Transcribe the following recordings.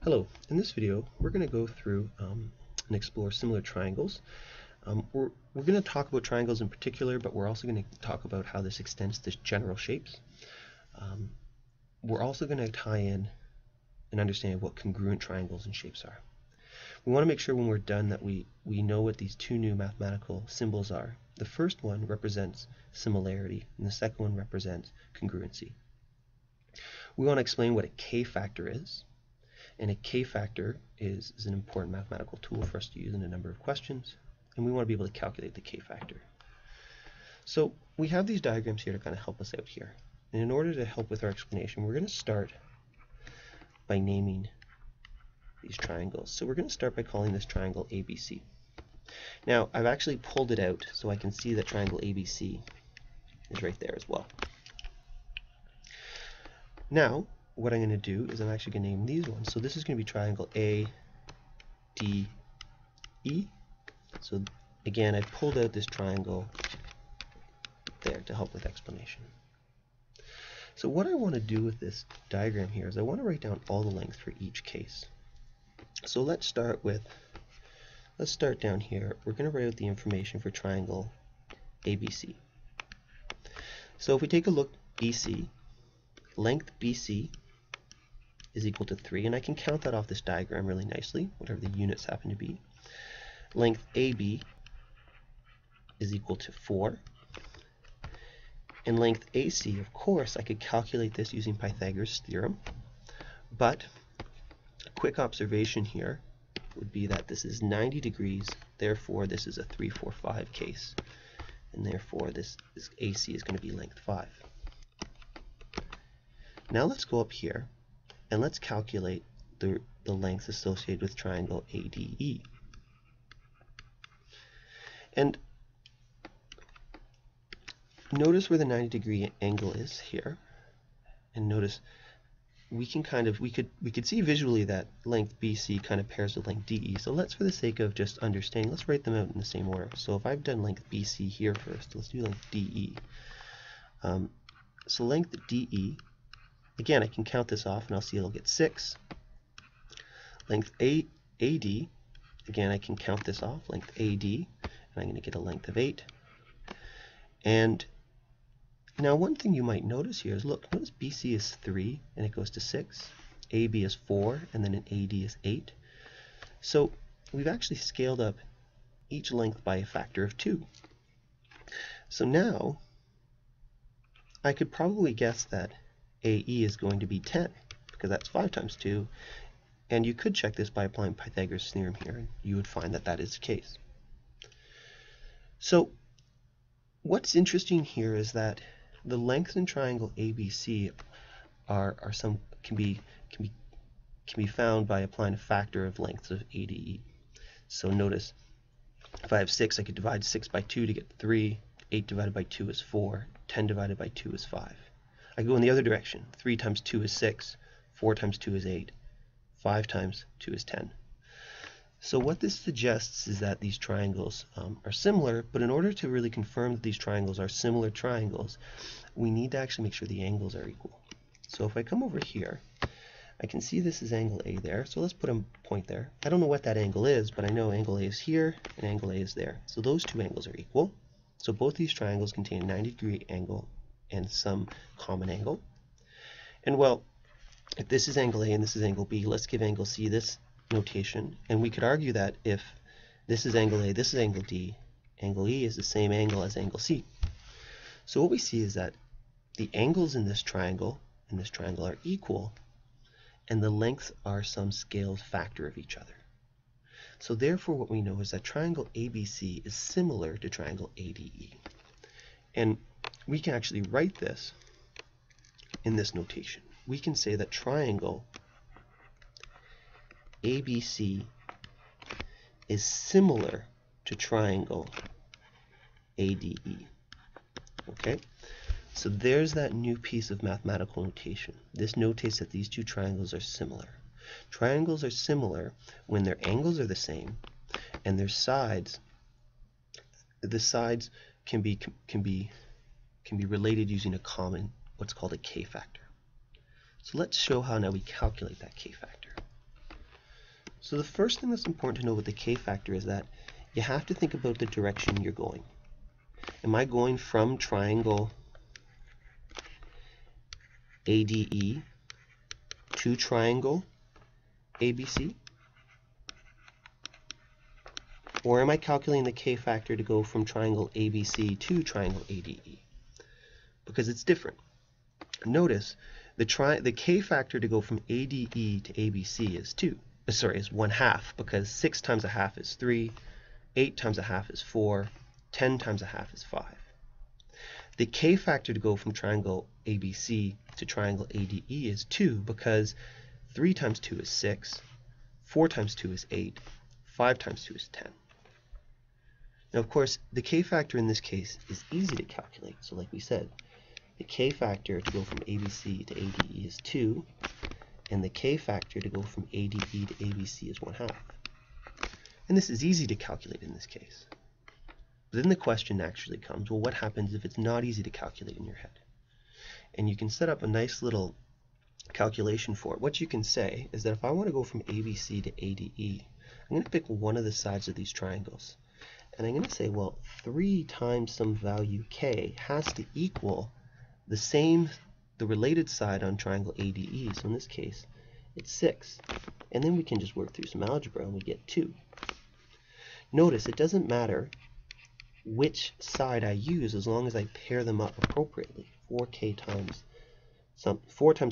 Hello, in this video we're going to go through and explore similar triangles. We're going to talk about triangles in particular, but we're also going to talk about how this extends to general shapes. We're also going to tie in an understanding of what congruent triangles and shapes are. We want to make sure when we're done that we know what these two new mathematical symbols are. The first one represents similarity, and the second one represents congruency. We want to explain what a k-factor is. And a k-factor is an important mathematical tool for us to use in a number of questions, and we want to be able to calculate the k-factor. So we have these diagrams here to kind of help us out here. And in order to help with our explanation, we're going to start by naming these triangles. So we're going to start by calling this triangle ABC. Now, I've actually pulled it out so I can see that triangle ABC is right there as well. Now, what I'm going to do is I'm actually going to name these ones. So this is going to be triangle ADE. So again, I've pulled out this triangle there to help with explanation. So what I want to do with this diagram here is I want to write down all the lengths for each case. So let's start down here. We're going to write out the information for triangle ABC. So if we take a look, BC, length BC is equal to 3, and I can count that off this diagram really nicely, whatever the units happen to be. Length AB is equal to 4, and length AC, of course, I could calculate this using Pythagoras' theorem, but a quick observation here would be that this is 90 degrees, therefore this is a 3, 4, 5 case, and therefore this AC is going to be length 5. Now let's go up here and let's calculate the lengths associated with triangle ADE. And notice where the 90-degree angle is here. And notice we could see visually that length BC kind of pairs with length DE. So let's, for the sake of just understanding, let's write them out in the same order. So if I've done length BC here first, let's do length DE. So length DE, again, I can count this off and I'll see it'll get 6. Length AD, again, I can count this off, length AD, and I'm going to get a length of 8. And now one thing you might notice here is, look, notice BC is 3 and it goes to 6, AB is 4, and then an AD is 8. So we've actually scaled up each length by a factor of 2. So now I could probably guess that AE is going to be 10, because that's 5 times 2, and you could check this by applying Pythagoras' theorem here, and you would find that that is the case. So what's interesting here is that the lengths in triangle ABC can be found by applying a factor of lengths of ADE. So notice, if I have 6, I could divide 6 by 2 to get 3, 8 divided by 2 is 4, 10 divided by 2 is 5. I go in the other direction. 3 times 2 is 6, 4 times 2 is 8, 5 times 2 is 10. So what this suggests is that these triangles are similar, but in order to really confirm that these triangles are similar triangles, we need to actually make sure the angles are equal. So if I come over here, I can see this is angle A there, so let's put a point there. I don't know what that angle is, but I know angle A is here and angle A is there. So those two angles are equal. So both these triangles contain a 90-degree angle and some common angle. And well, if this is angle A and this is angle B, let's give angle C this notation, and we could argue that if this is angle A, this is angle D, angle E is the same angle as angle C. So what we see is that the angles in this triangle are equal, and the lengths are some scaled factor of each other. So therefore what we know is that triangle ABC is similar to triangle ADE. And we can actually write this in this notation. We can say that triangle ABC is similar to triangle ADE. Okay? So there's that new piece of mathematical notation. This notates that these two triangles are similar. Triangles are similar when their angles are the same and their sides, the sides can be related using a common, what's called a k-factor. So let's show how now we calculate that k-factor. So the first thing that's important to know with the k-factor is that you have to think about the direction you're going. Am I going from triangle ADE to triangle ABC? Or am I calculating the k-factor to go from triangle ABC to triangle ADE? Because it's different. Notice the k-factor to go from ADE to ABC is 1/2, because 6 times 1/2 is 3, 8 times 1/2 is 4, 10 times 1/2 is 5. The k-factor to go from triangle ABC to triangle ADE is 2, because 3 times 2 is 6, 4 times 2 is 8, 5 times 2 is 10. Now, of course, the k-factor in this case is easy to calculate. So like we said, the k-factor to go from ABC to ADE is 2, and the k-factor to go from ADE to ABC is 1/2. And this is easy to calculate in this case. But then the question naturally comes, well, what happens if it's not easy to calculate in your head? And you can set up a nice little calculation for it. What you can say is that if I want to go from ABC to ADE, I'm going to pick one of the sides of these triangles. And I'm going to say, well, 3 times some value k has to equal the related side on triangle ADE. So in this case, it's 6. And then we can just work through some algebra and we get 2. Notice it doesn't matter which side I use as long as I pair them up appropriately. 4 times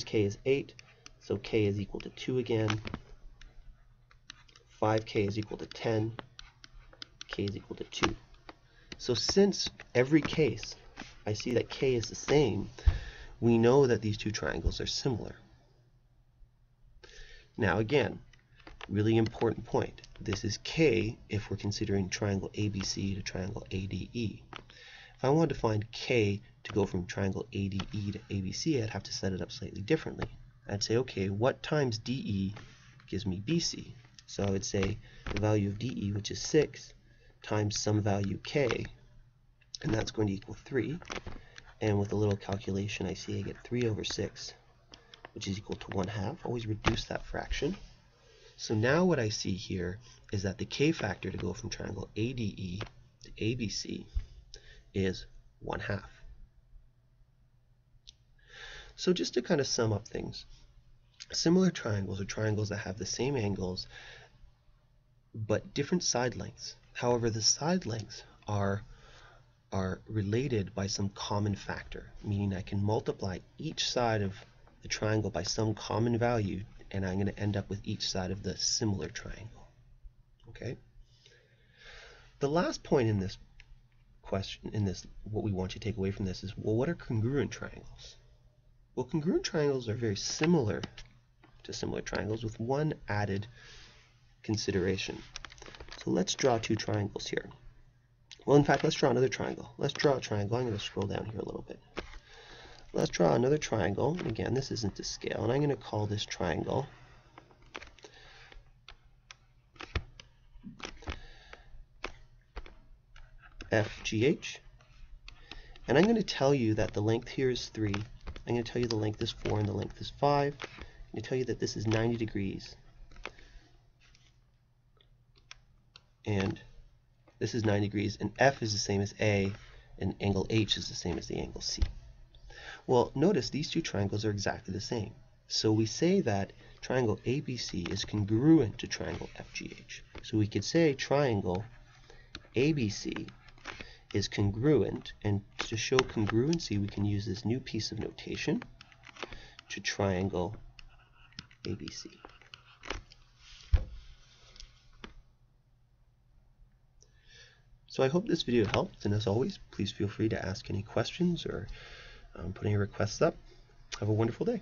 k is 8, so k is equal to 2 again. 5k is equal to 10. K is equal to 2. So since every case I see that k is the same, we know that these two triangles are similar. Now again, really important point. This is k if we're considering triangle ABC to triangle ADE. If I wanted to find k to go from triangle ADE to ABC, I'd have to set it up slightly differently. I'd say, okay, what times DE gives me BC? So I would say the value of DE, which is 6, times some value k, and that's going to equal 3. And with a little calculation, I see I get 3 over 6, which is equal to 1/2. Always reduce that fraction. So now what I see here is that the k-factor to go from triangle ADE to ABC is 1/2. So just to kind of sum up things, similar triangles are triangles that have the same angles but different side lengths. However, the side lengths are related by some common factor, meaning I can multiply each side of the triangle by some common value, and I'm going to end up with each side of the similar triangle. Okay? The last point in this question, what we want you to take away from this is, well, what are congruent triangles? Well, congruent triangles are very similar to similar triangles with one added consideration. So let's draw two triangles here. Well, in fact, let's draw another triangle. Let's draw a triangle. I'm going to scroll down here a little bit. Let's draw another triangle. Again, this isn't to scale, and I'm going to call this triangle FGH. And I'm going to tell you that the length here is 3. I'm going to tell you the length is 4 and the length is 5. I'm going to tell you that this is 90 degrees. And this is 90 degrees, and F is the same as A, and angle H is the same as the angle C. Well, notice these two triangles are exactly the same. So we say that triangle ABC is congruent to triangle FGH. So we could say triangle ABC is congruent, and to show congruency we can use this new piece of notation to triangle ABC. So I hope this video helped, and as always, please feel free to ask any questions or put any requests up. Have a wonderful day.